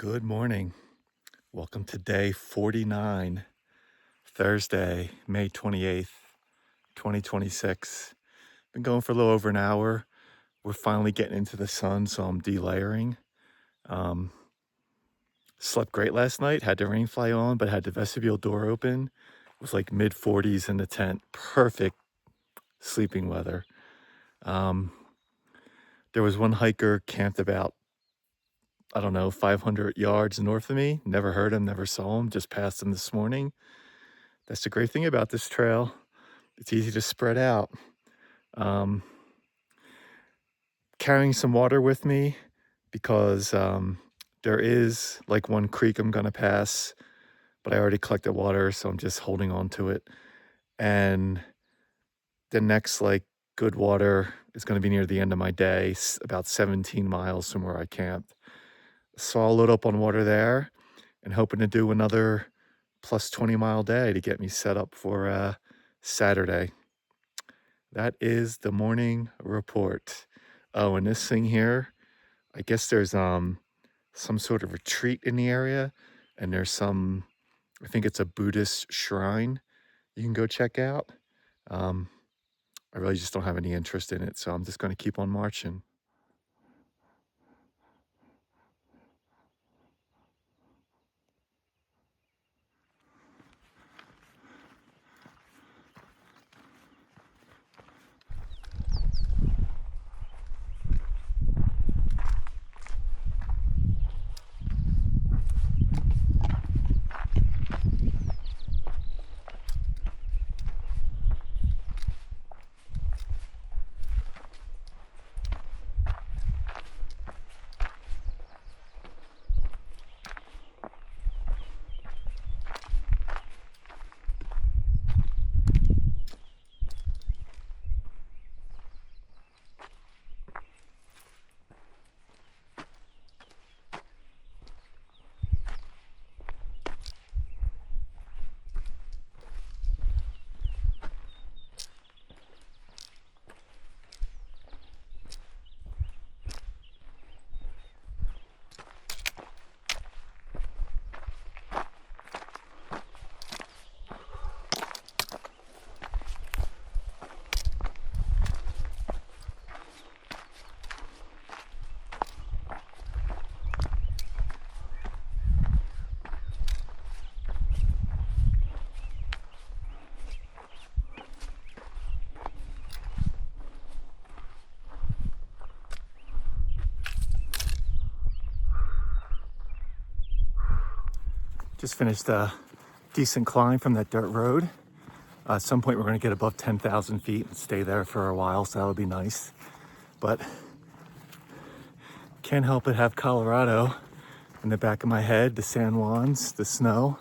Good morning. Welcome to day 49, Thursday, May 28th, 2026. Been going for a little over an hour. We're finally getting into the sun, so I'm delayering. Slept great last night, had the rain fly on, but had the vestibule door open. It was like mid 40s in the tent. Perfect sleeping weather. There was one hiker camped about, 500 yards north of me. Never heard him, never saw him, just passed him this morning. That's the great thing about this trail. It's easy to spread out. Carrying some water with me because there is like one creek I'm going to pass, but I already collected water, so I'm just holding on to it. And the next good water is going to be near the end of my day, about 17 miles from where I camped. So I'll load up on water there and hoping to do another plus 20-mile day to get me set up for Saturday. That is the morning report. Oh, and this thing here, I guess there's some sort of retreat in the area, and there's I think it's a Buddhist shrine you can go check out. I really just don't have any interest in it, so I'm just going to keep on marching. Just finished a decent climb from that dirt road. At some point we're going to get above 10,000 feet and stay there for a while, so that'll be nice. But can't help but have Colorado in the back of my head, the San Juans, the snow.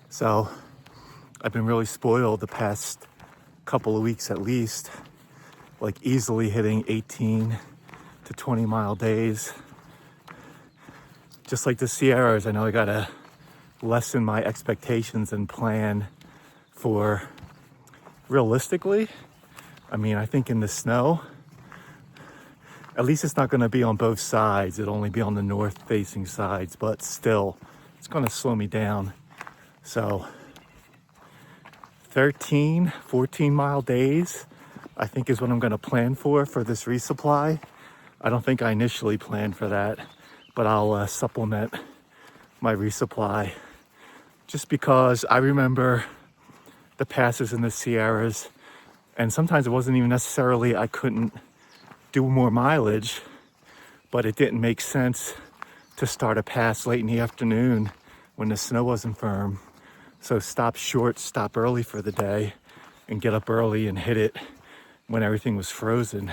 So I've been really spoiled the past couple of weeks at least, like easily hitting 18 to 20 mile days. Just like the Sierras, I know I gotta lessen my expectations and plan for realistically. I mean, I think in the snow, at least it's not gonna be on both sides. It'll only be on the north facing sides, but still, it's gonna slow me down. So 13, 14 mile days, I think is what I'm gonna plan for this resupply. I don't think I initially planned for that, but I'll supplement my resupply just because I remember the passes in the Sierras, and sometimes it wasn't even necessarily I couldn't do more mileage, but it didn't make sense to start a pass late in the afternoon when the snow wasn't firm. So stop short, stop early for the day, and get up early and hit it when everything was frozen.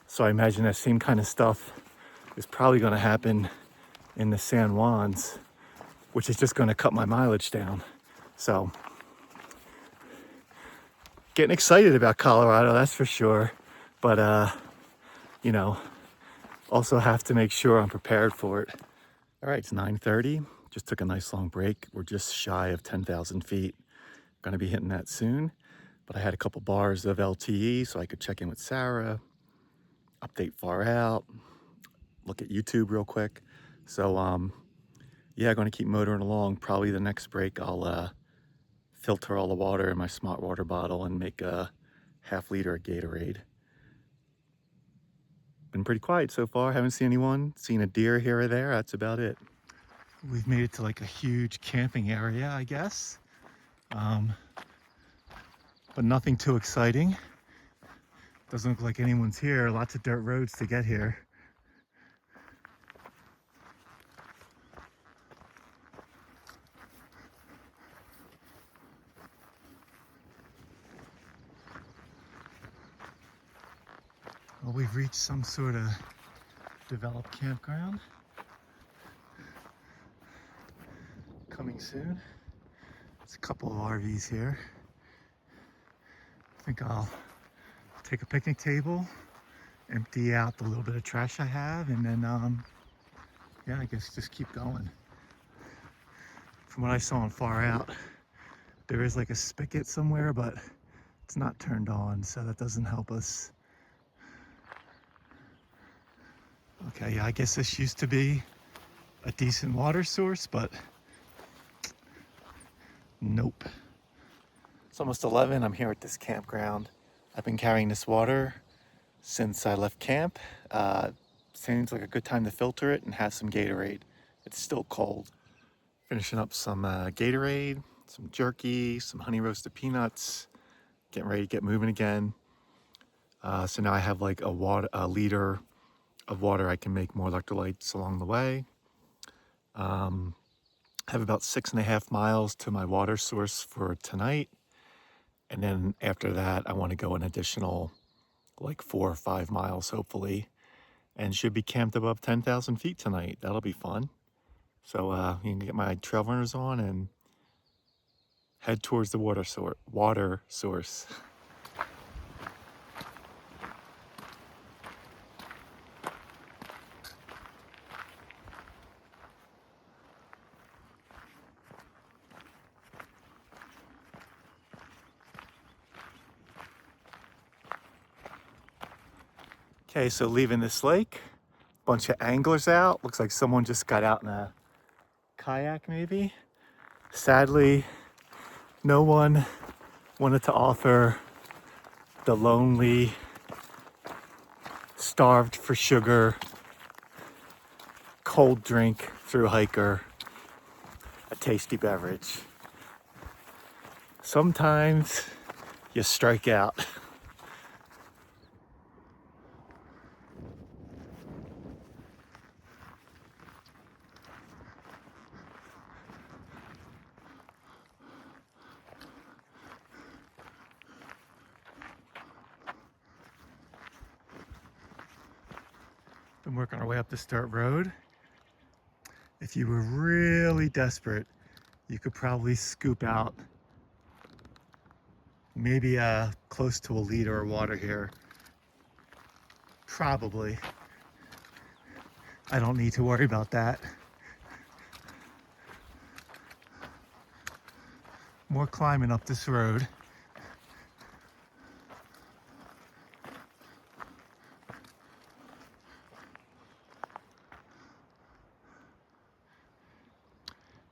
So I imagine that same kind of stuff is probably going to happen in the San Juans, which is just going to cut my mileage down. So getting excited about Colorado, that's for sure. But, also have to make sure I'm prepared for it. All right, it's 9:30. Just took a nice long break. We're just shy of 10,000 feet. Going to be hitting that soon. But I had a couple bars of LTE so I could check in with Sarah, update far out, look at YouTube real quick. So yeah, going to keep motoring along. Probably the next break I'll filter all the water in my smart water bottle and make a half-liter of Gatorade. Been pretty quiet so far. Haven't seen anyone. Seen a deer here or there. That's about it. We've made it to like a huge camping area, I guess. But nothing too exciting. Doesn't look like anyone's here. Lots of dirt roads to get here. Well, we've reached some sort of developed campground. Coming soon. There's a couple of RVs here. I think I'll take a picnic table, empty out the little bit of trash I have, and then yeah, I guess just keep going. From what I saw on Far Out, there is like a spigot somewhere, but it's not turned on, so that doesn't help us. Okay, yeah, I guess this used to be a decent water source, but nope. It's almost 11. I'm here at this campground. I've been carrying this water since I left camp. Seems like a good time to filter it and have some Gatorade. It's still cold. Finishing up some Gatorade, some jerky, some honey roasted peanuts. Getting ready to get moving again. So now I have like a liter of water. I can make more electrolytes along the way. I have about 6.5 miles to my water source for tonight. And then after that, I want to go an additional like 4 or 5 miles, hopefully, and should be camped above 10,000 feet tonight. That'll be fun. So you can get my trail runners on and head towards the water source. Okay, so leaving this lake, bunch of anglers out. Looks like someone just got out in a kayak maybe. Sadly, no one wanted to offer the lonely, starved for sugar, cold drink through hiker a tasty beverage. Sometimes you strike out. Been working our way up this dirt road. If you were really desperate, you could probably scoop out maybe close to a liter of water here. Probably. I don't need to worry about that. More climbing up this road.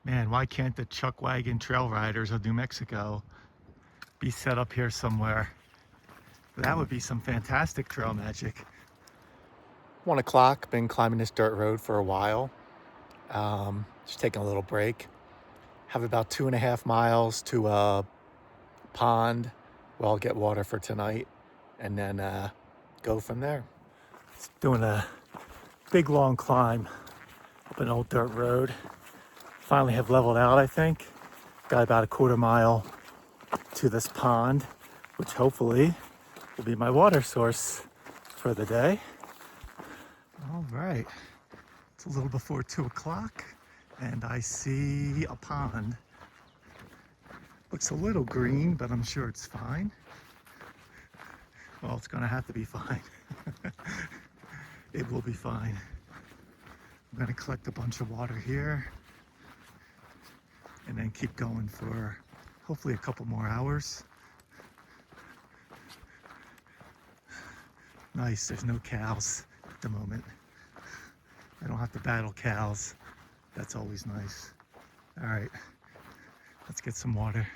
Man, why can't the chuck wagon trail riders of New Mexico be set up here somewhere? That would be some fantastic trail magic. 1 o'clock, been climbing this dirt road for a while. Just taking a little break. Have about 2.5 miles to a pond where I'll get water for tonight and then go from there. It's doing a big long climb up an old dirt road. Finally have leveled out, I think. Got about a 1/4 mile to this pond, which hopefully will be my water source for the day. All right, it's a little before 2 o'clock and I see a pond. Looks a little green, but I'm sure it's fine. Well, it's gonna have to be fine. It will be fine. I'm gonna collect a bunch of water here and then keep going for hopefully a couple more hours. Nice, there's no cows at the moment. I don't have to battle cows. That's always nice. All right, let's get some water.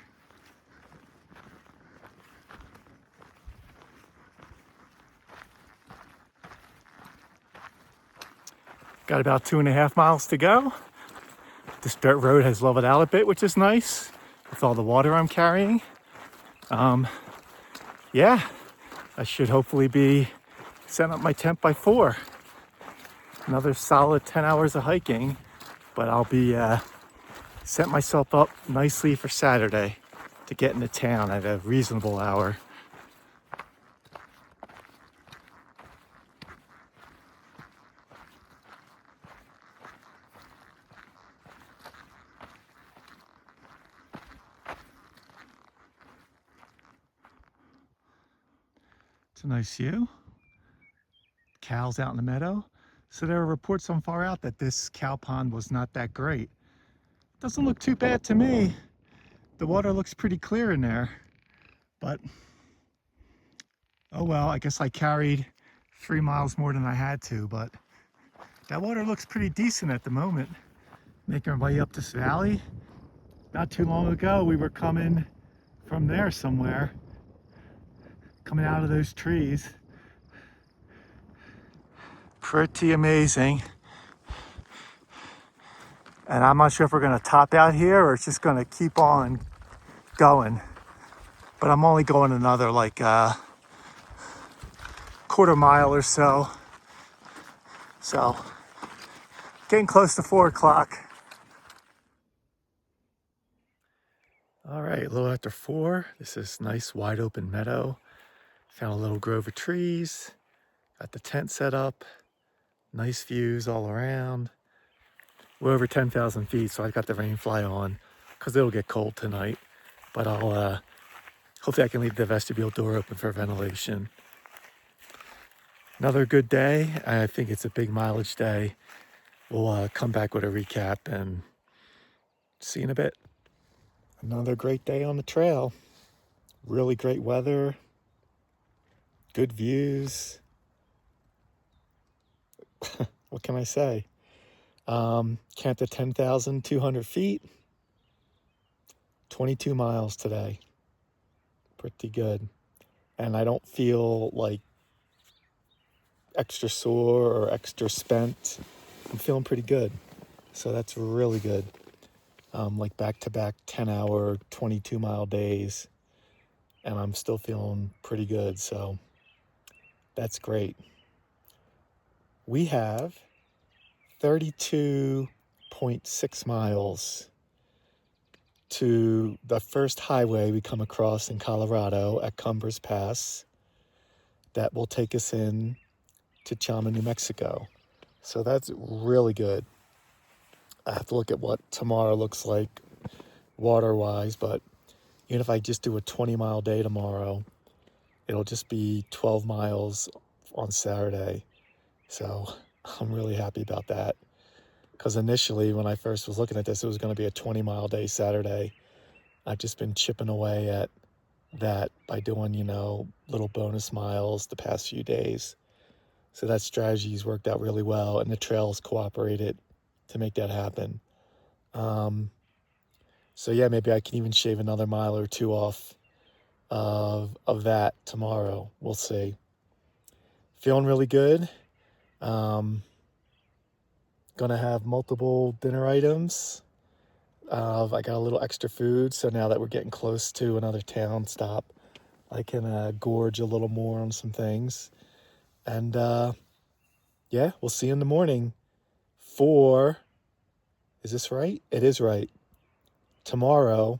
Got about 2.5 miles to go. This dirt road has leveled out a bit, which is nice with all the water I'm carrying. Yeah, I should hopefully be setting up my tent by 4. Another solid 10 hours of hiking, but I'll be setting myself up nicely for Saturday to get into town at a reasonable hour. It's a nice view. Cows out in the meadow. So there are reports from far out that this cow pond was not that great. Doesn't look too bad to me. The water looks pretty clear in there, but oh well, I guess I carried 3 miles more than I had to, but that water looks pretty decent at the moment. Making our way up this valley. Not too long ago, we were coming from there somewhere, coming out of those trees. Pretty amazing. And I'm not sure if we're gonna top out here or it's just gonna keep on going. But I'm only going another like quarter mile or so. So getting close to 4 o'clock. All right, a little after 4. This is nice wide open meadow. Found a little grove of trees. Got the tent set up. Nice views all around. We're over 10,000 feet, so I got the rain fly on because it'll get cold tonight. But I'll hopefully I can leave the vestibule door open for ventilation. Another good day. I think it's a big mileage day. We'll come back with a recap and see you in a bit. Another great day on the trail. Really great weather. Good views. What can I say? Camped at 10,200 feet. 22 miles today. Pretty good. And I don't feel like extra sore or extra spent. I'm feeling pretty good. So that's really good. Like back-to-back 10-hour, 22-mile days. And I'm still feeling pretty good. So that's great. We have 32.6 miles to the first highway we come across in Colorado at Cumbers Pass that will take us in to Chama, New Mexico. So that's really good. I have to look at what tomorrow looks like water-wise, but even if I just do a 20-mile day tomorrow, it'll just be 12 miles on Saturday. So I'm really happy about that. Because initially, when I first was looking at this, it was going to be a 20-mile day Saturday. I've just been chipping away at that by doing, little bonus miles the past few days. So that strategy's worked out really well, and the trails cooperated to make that happen. So yeah, maybe I can even shave another mile or 2 off of that tomorrow. We'll see. Feeling really good. Gonna have multiple dinner items. I got a little extra food, so now that we're getting close to another town stop, I can gorge a little more on some things. And yeah, we'll see you in the morning for, is this right? It is right. Tomorrow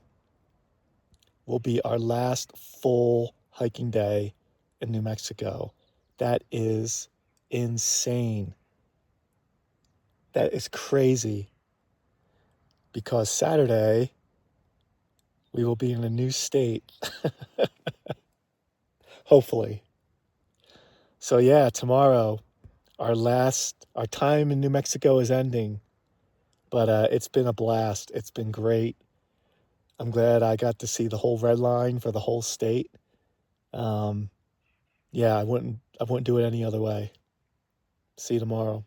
will be our last full hiking day in New Mexico. That is insane. That is crazy. Because Saturday, we will be in a new state. Hopefully. So yeah, tomorrow, our time in New Mexico is ending. But it's been a blast. It's been great. I'm glad I got to see the whole red line for the whole state. Yeah, I wouldn't do it any other way. See you tomorrow.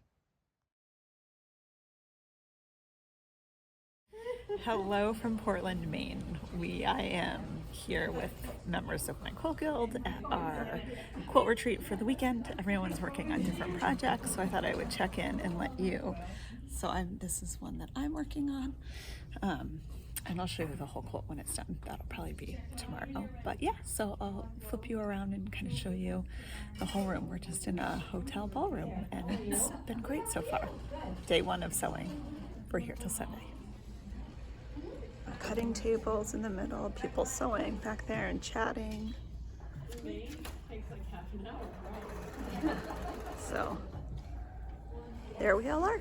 Hello from Portland, Maine. I am here with members of my quilt guild at our quilt retreat for the weekend. Everyone's working on different projects, so I thought I would check in and let you. This is one that I'm working on, and I'll show you the whole quilt when it's done. That'll probably be tomorrow. But yeah, so I'll flip you around and kind of show you the whole room. We're just in a hotel ballroom, and it's been great so far. Day one of sewing. We're here till Sunday. Cutting tables in the middle, people sewing back there and chatting. So there we all are.